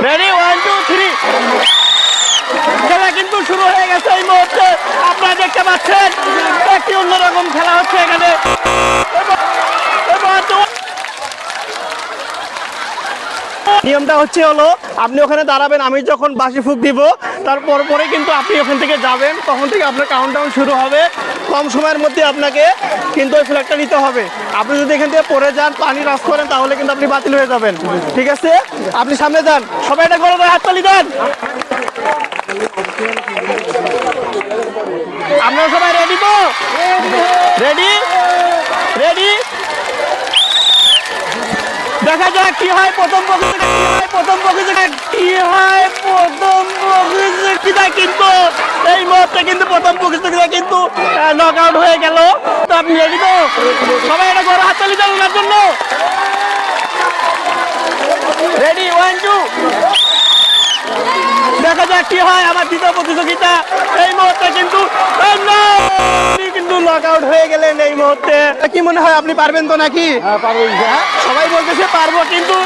Ready 1 2 3 খেলা কিন্তু শুরু হয়ে গেছে এই মুহূর্তে আপনারা দেখতে পাচ্ছেন একটি অন্যরকম খেলা হচ্ছে এখানে নিয়মটা হচ্ছে হলো আপনি ওখানে দাঁড়াবেন আমি যখন বাঁশি ফুঁক দিব তারপর পরে কিন্তু আপনি ওখান থেকে যাবেন তখন থেকে আপনার কাউন্টডাউন শুরু হবে কম সময়ের মধ্যে আপনাকে কিন্তু ওই ফ্ল্যাগটা নিতে হবে আপনি যদি এখান থেকে পড়ে যান পানি রাস করেন তাহলে কিন্তু আপনি বাতিল হয়ে যাবেন ঠিক আছে আপনি সামনে যান সবাই এটা গরমে হাততালি দেন আপনারা সবাই রেডি তো রেডি রেডি দেখা যাক কি হয় প্রথম প্রতিযোগিতা কিন্তু এই মুহূর্তে কিন্তু প্রথম প্রতিযোগিতা কিন্তু নক আউট হয়ে গেল তো আপনি রেডি তো সবাই এটা গরম হাততালি দেন ওনার জন্য রেডি 1 2 দেখা যাক কি হয় আমার দ্বিতীয় প্রতিযোগিতা এই মুহূর্তে কিন্তু নক আউট হয়ে গেলেন এই মুহূর্তে কি মনে হয় আপনি পারবেন তো নাকি সবাই বলতেছে পারবো কিন্তু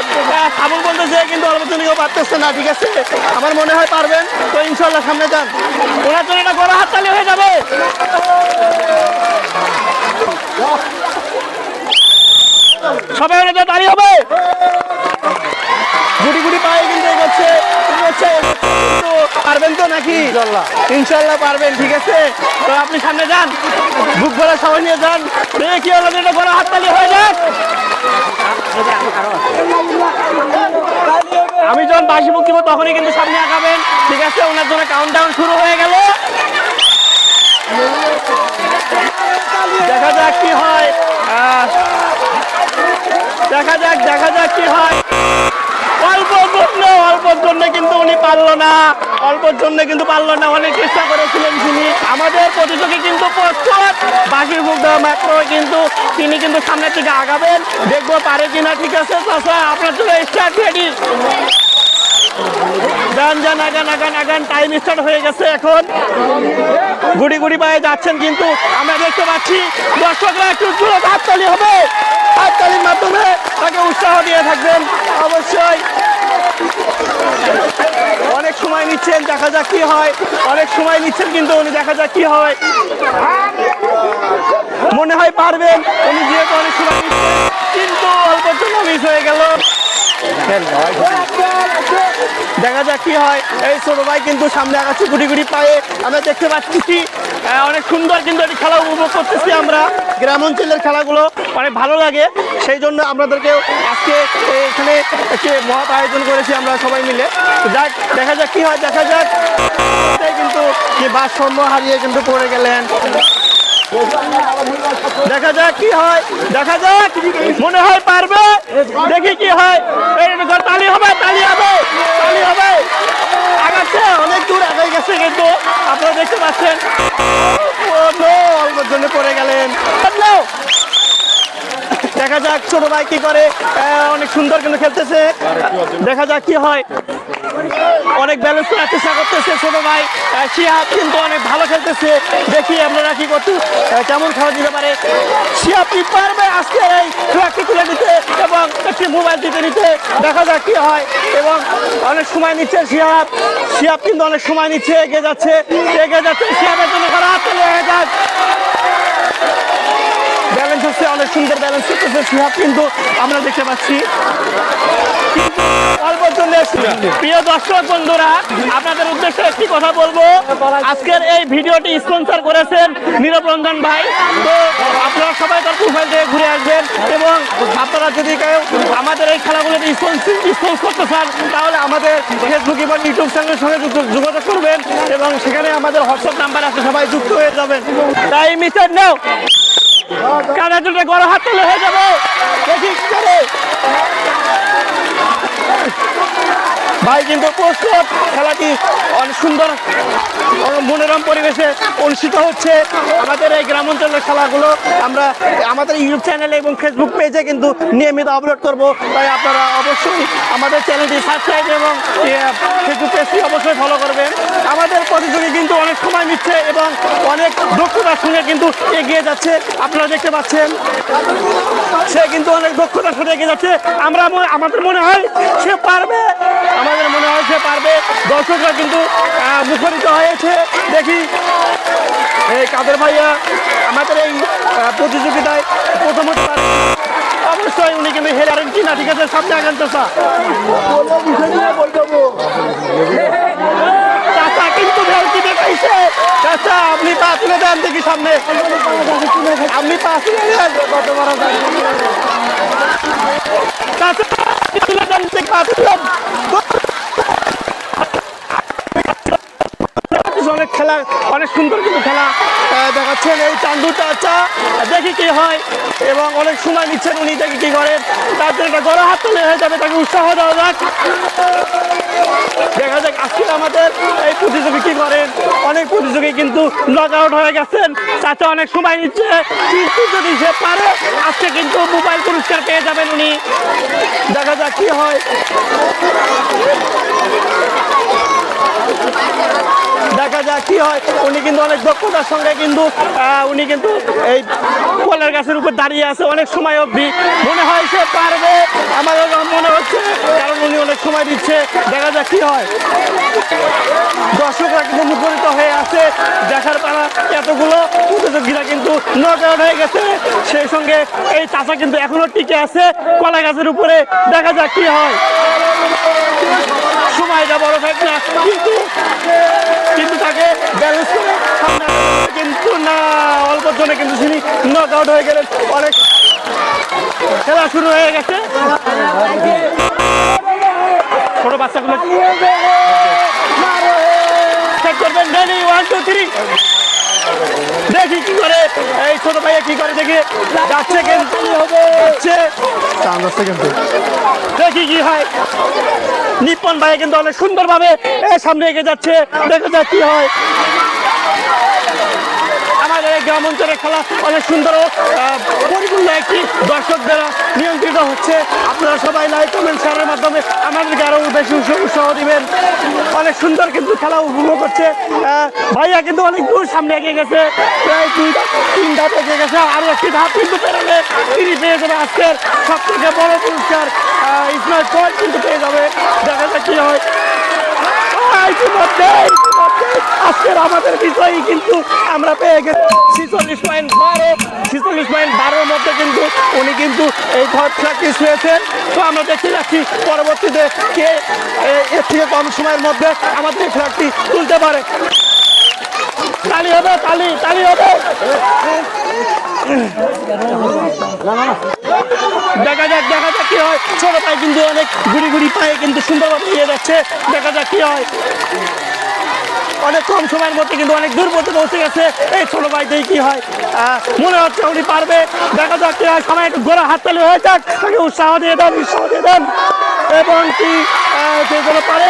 সাবুল বলতেছে কিন্তু অল্পজনীয় পারতেছে না ঠিক আছে আমার মনে হয় পারবেন তো ইনশাল্লাহ সামনে যান ওনার জন্য এটা বড় হাততালি হয়ে যাবে সবাই ওটা দাঁড়িয়ে হবে গুটি গুটি পায়ে কিন্তু এগোচ্ছে পারবেন তো নাকি ইনশাল্লাহ পারবেন ঠিক আছে তো আপনি সামনে যান বুক ভরা সবাই নিয়ে যান কি হলো এটা বড় হাততালি হয়ে যাক আমি যখন বাঁশি ফুঁক দিব তখনই কিন্তু সামনে আগাবেন ঠিক আছে ওনার জন্য কাউন্টডাউন শুরু হয়ে গেল দেখা যাক কি হয় দেখা যাক কি হয় অল্পর জন্য কিন্তু উনি পারলো না অনেক চেষ্টা করেছিলেন তিনি আমাদের প্রতিযোগী কিন্তু প্রস্তুত বাঁশির ফুঁক দেওয়া মাত্র কিন্তু তিনি কিন্তু সামনের দিকে আগাবেন দেখবো পারে কিনা ঠিক আছে চাচা আপনার জন্য স্টার্ট রেডি আগান টাইম স্টার্ট হয়ে গেছে এখন গুড়ি পায়ে যাচ্ছেন কিন্তু আমরা দেখতে পাচ্ছি দর্শকরা একটু জোরে হাততালি হবে হাততালির মাধ্যমে তাকে উৎসাহ দিয়ে থাকবেন অবশ্যই অনেক সময় নিচ্ছেন দেখা যাক কি হয় অনেক সময় নিচ্ছেন কিন্তু উনি দেখা যাক কি হয় মনে হয় পারবেন উনি যেহেতু অনেক সময় নিচ্ছেন কিন্তু অল্প জন্য মিস হয়ে গেল দেখা যাক কি হয় এই ছোট ভাই কিন্তু সামনে আগাচ্ছে গুটি পায়ে আমরা দেখতে পাচ্ছি অনেক সুন্দর কিন্তু এটি খেলা উপভোগ করতেছি আমরা গ্রাম অঞ্চলের খেলাগুলো অনেক ভালো লাগে সেই জন্য আপনাদেরকেও আজকে এখানে একটি মহৎ আয়োজন করেছি আমরা সবাই মিলে যাক দেখা যাক কি হয় দেখা যাক কিন্তু যে ভারসাম্য হারিয়ে কিন্তু পড়ে গেলেন দেখা যাক কি হয় দেখা যাক মনে হয় পারবে দেখি কি হয় তালি হবে আগাচ্ছে অনেক দূর আগে গেছে কিন্তু আপনারা দেখতে পাচ্ছেন অল্পের জন্য পড়ে গেলেন দেখা যাক ছোট ভাই কি করে অনেক সুন্দর কিন্তু খেলতেছে দেখা যাক কি হয় অনেক ব্যালেন্স করার চেষ্টা করতেছে ছোট ভাই শিহাব কিন্তু অনেক ভালো খেলতেছে দেখি আপনারা কি করতে কেমন খেলা দিতে পারে শিহাব কি পারবে আজকে এই ফ্ল্যাগটি তুলে নিতে এবং একটি মোবাইল দিতে নিতে দেখা যাক কি হয় এবং অনেক সময় নিচ্ছে শিহাব কিন্তু অনেক সময় নিচ্ছে এগিয়ে যাচ্ছে শিহাবের জন্য করা হাত তুলে হয়ে যাক ব্যালেন্স হচ্ছে অনেক সুন্দর ব্যালেন্স করতেছে শিহাব কিন্তু আমরা দেখতে পাচ্ছি প্রিয় দর্শক বন্ধুরা আপনাদের উদ্দেশ্যে একটি কথা বলবো আজকের এই ভিডিওটি স্পন্সর করেছেন নীরব রঞ্জন ভাই তো আপনারা সবাই তার প্রোফাইল থেকে ঘুরে আসবেন এবং আপনারা যদি কেউ আমাদের এই খেলাগুলোতে স্পন্স করতে চান তাহলে আমাদের ফেসবুক এবং ইউটিউব চ্যানেলের সঙ্গে যোগাযোগ করবেন এবং সেখানে আমাদের হোয়াটসঅ্যাপ নাম্বার আছে সবাই যুক্ত হয়ে যাবেন তাই মিস্টার নাও কারা দুটো গড় হাত তুলে হয়ে যাবে দেখি কি করে ভাই কিন্তু প্রস্তুত খেলাটি অনেক সুন্দর মনোরম পরিবেশে অনুষ্ঠিত হচ্ছে আমাদের এই গ্রাম অঞ্চলের খেলাগুলো আমরা আমাদের ইউটিউব চ্যানেলে এবং ফেসবুক পেজে কিন্তু নিয়মিত আপলোড করব তাই আপনারা অবশ্যই আমাদের চ্যানেলটি সাবস্ক্রাইব এবং ফেসবুক পেজটি অবশ্যই ফলো করবেন আমাদের প্রতিযোগী কিন্তু অনেক সময় নিচ্ছে এবং অনেক দক্ষতার সঙ্গে কিন্তু এগিয়ে যাচ্ছে আপনারা দেখতে পাচ্ছেন সে কিন্তু অনেক দক্ষতার সঙ্গে এগিয়ে যাচ্ছে আমাদের মনে হয় সে পারবে আমাদের মনে হয় দর্শকরা কিন্তু মুখরিত হয়েছে। দেখি এই কাদের ভাইয়া আমাদের এই প্রতিযোগিতায় প্রথম হতে পারে। অবশ্যই উনি কিন্তু হেরারেন কিনা, ঠিক আছে, সামনে আগান চাচা। চাচা কিন্তু ভেলকি দেখাইছে। চাচা আপনি পা তুলে দেন দেখি সামনে, আপনি পা তুলে দেন। চাচা তুলে দেন, পা তুলে অনেক খেলা, অনেক সুন্দর কিন্তু খেলা দেখাচ্ছেন এই চান্দু চাচা। দেখি কি হয় এবং অনেক সময় নিচ্ছেন উনি, দেখি কি করেন। তার জন্য একটা গলা হাত তুলে হয়ে যাবে, তাকে উৎসাহ দেওয়া যাক। দেখা যাক আজকে আমাদের এই প্রতিযোগী কি করেন। অনেক প্রতিযোগী কিন্তু নক আউট হয়ে গেছেন। চাচা অনেক সময় নিচ্ছে, কিন্তু যদি সে পারে আজকে কিন্তু মোবাইল পুরস্কার পেয়ে যাবেন উনি। দেখা যাক কি হয়। দেখা যাক কি হয়। উনি কিন্তু অনেক দক্ষতার সঙ্গে কিন্তু উনি কিন্তু এই কলার গাছের উপর দাঁড়িয়ে আছে অনেক সময় অবধি। মনে হয় সে পারবে, আমার মনে হচ্ছে, কারণ উনি অনেক সময় দিচ্ছে। দেখা যাক কি হয়। দর্শকরা কিন্তু মুখরিত হয়ে আছে দেখার পারা। এতগুলো প্রতিযোগীরা কিন্তু নক আউট হয়ে গেছে, সেই সঙ্গে এই চাচা কিন্তু এখনো টিকে আছে কলা গাছের উপরে। দেখা যাক কি হয়। সময়টা বড় ফ্যাক্ট না, কিন্তু তাকে ব্যালেন্স করে সামনে, কিন্তু না, অল্প জনে কিন্তু তিনি নক আউট হয়ে গেলেন। অনেক খেলা শুরু হয়ে গেছে। ছোট বাচ্চাগুলো চেক করবেন। রেডি, 1 2 3। দেখি কি করে এই ছোট ভাইয়া কি করে, দেখি যাচ্ছে কিন্তু দেখি কি হয়। নিপন ভাই কিন্তু অনেক সুন্দর ভাবে সামনে এগিয়ে যাচ্ছে। দেখা যাক কি হয়। আমাদের এই গ্রাম অঞ্চলের খেলা অনেক সুন্দর ও পরিপূর্ণ একটি দর্শক দ্বারা নিয়ন্ত্রিত হচ্ছে। আপনারা সবাই লাইক কমেন্ট শেয়ারের মাধ্যমে আমাদেরকে আরো বেশি উৎসাহ দিবেন। অনেক সুন্দর কিন্তু খেলা উপভোগ করছে। ভাইয়া কিন্তু অনেক দূর সামনে এগিয়ে গেছে, প্রায় 2 ধাপ 3 ধাপ এগিয়ে গেছে। আরো একটি ধাপ কিন্তু পেরোলে তিনি পেয়ে যাবে আজকের সব থেকে বড় পুরস্কার, স্মার্ট ফোন কিন্তু পেয়ে যাবে। দেখা যাক কি হয়। আজকের আমাদের বিষয়ই কিন্তু আমরা পেয়ে গেছি 46.12 মধ্যে কিন্তু উনি কিন্তু এই থার্ড প্র্যাকটিস হয়েছেন। তো আমরা দেখতে যাচ্ছি পরবর্তীতে কে এর থেকে কম সময়ের মধ্যে আমাদের এই ফ্ল্যাগটি তুলতে পারে। তালি হবে, তালি তালি হবে। দেখা যাক কি হয়। ছোট ভাই কিন্তু অনেক ঘুরি ঘুরি পায়ে কিন্তু সুন্দরভাবে নিয়ে যাচ্ছে। দেখা যাক কি হয়। অনেক কম সময়ের মধ্যে কিন্তু অনেক দূর পর্যন্ত পৌঁছে গেছে এই ছোট ভাই। দিয়ে কি হয়, মনে হচ্ছে উনি পারবে। দেখা যাক কি হয়। সময় একটু গোড়া হাততালি হয়ে যাক, তাকে উৎসাহ দিয়ে দেন, এবং কি সেগুলো পারে।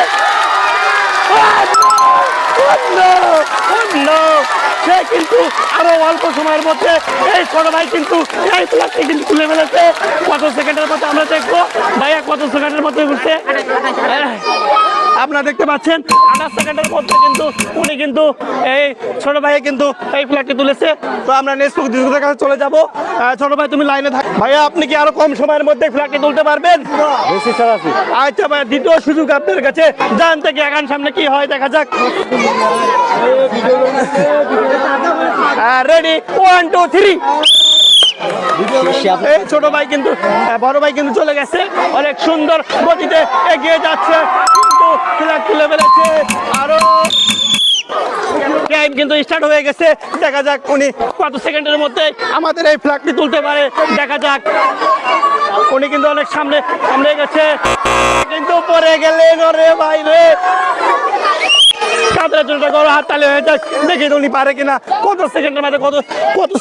সে কিন্তু আরো অল্প সময়ের মধ্যে এই ছোট ভাই কিন্তু এই প্লাটটি কিন্তু তুলে ফেলেছে। কত সেকেন্ডের মধ্যে আমরা দেখবো ভাইয়া কত সেকেন্ডের মধ্যে ঘুরছে। আপনারা দেখতে পাচ্ছেন 28 সেকেন্ডের মধ্যে কিন্তু উনি কিন্তু এই ছোট ভাই কিন্তু এই ফ্ল্যাগটি তুলেছে। তো আমরা নেক্সট প্রতিযোগিতার কাছে চলে যাব। ছোট ভাই তুমি লাইনে থাক। ভাইয়া আপনি কি আরো কম সময়ের মধ্যে ফ্ল্যাগটি তুলতে পারবেন? আচ্ছা ভাইয়া, দ্বিতীয় সুযোগ আপনার কাছে। যান থেকে এখন সামনে কি হয় দেখা যাক। রেডি, 1 2 3। এই ছোট ভাই কিন্তু বড় ভাই কিন্তু চলে গেছে, অনেক সুন্দর গতিতে এগিয়ে যাচ্ছে, কিন্তু ফ্ল্যাগ তুলে ফেলেছে। আরো টাইম কিন্তু স্টার্ট হয়ে গেছে। দেখা যাক উনি কত সেকেন্ডের মধ্যে আমাদের এই ফ্ল্যাগটি তুলতে পারে। দেখা যাক। উনি কিন্তু অনেক সামনে গেছে, কিন্তু পরে গেলেন রে ভাই রে। কাদের জন্য গড় হাততালি হয়ে যাক, দেখি উনি পারে কিনা। কত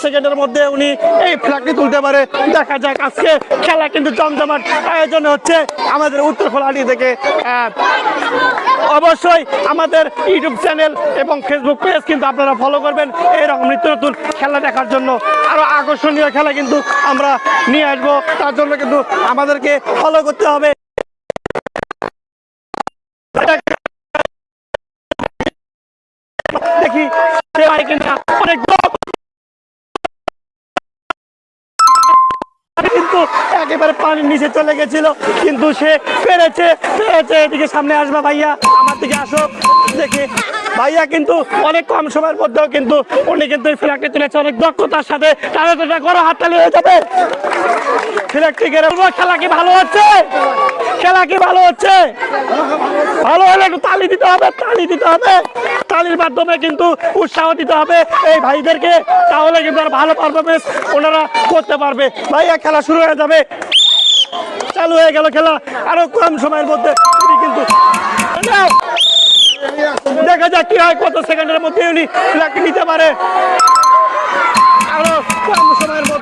সেকেন্ডের মধ্যে উনি এই ফ্ল্যাগটি তুলতে পারে। দেখা যাক। আজকে খেলা কিন্তু জমজমাট আয়োজন হচ্ছে আমাদের উত্তরখোলাহাটি থেকে। অবশ্যই আমাদের ইউটিউব চ্যানেল এবং ফেসবুক পেজ কিন্তু আপনারা ফলো করবেন এইরকম নিত্য নতুন খেলা দেখার জন্য। আরো আকর্ষণীয় খেলা কিন্তু আমরা নিয়ে আসবো, তার জন্য কিন্তু আমাদেরকে ফলো করতে হবে। দেখি কিন্তু একেবারে পানির নিচে চলে গেছিল, কিন্তু সে পেরেছে। এদিকে সামনে আসবা ভাইয়া, আমার দিকে আসো। দেখে ভাইয়া কিন্তু অনেক কম সময়ের মধ্যেও কিন্তু উনি কিন্তু এই ফ্ল্যাগটি তুলেছে অনেক দক্ষতার সাথে। টানাটা করো, হাততালি হয়ে যাবে। ফ্ল্যাগটি গেলে খেলা কি ভালো হচ্ছে? খেলা কি ভালো হচ্ছে? ভালো হলে একটু তালি দিতে হবে, তালির মাধ্যমে কিন্তু উৎসাহ দিতে হবে এই ভাইদেরকে, তাহলে কিন্তু আর ভালো পারফরমেন্স ওনারা করতে পারবে। ভাইয়া খেলা শুরু হয়ে যাবে, চালু হয়ে গেল খেলা আরো কম সময়ের মধ্যে। কিন্তু দেখা যাক কি হয়, কত সেকেন্ডের মধ্যে উনি ফ্ল্যাগটি নিতে পারে। আরো কম সময়ের মধ্যে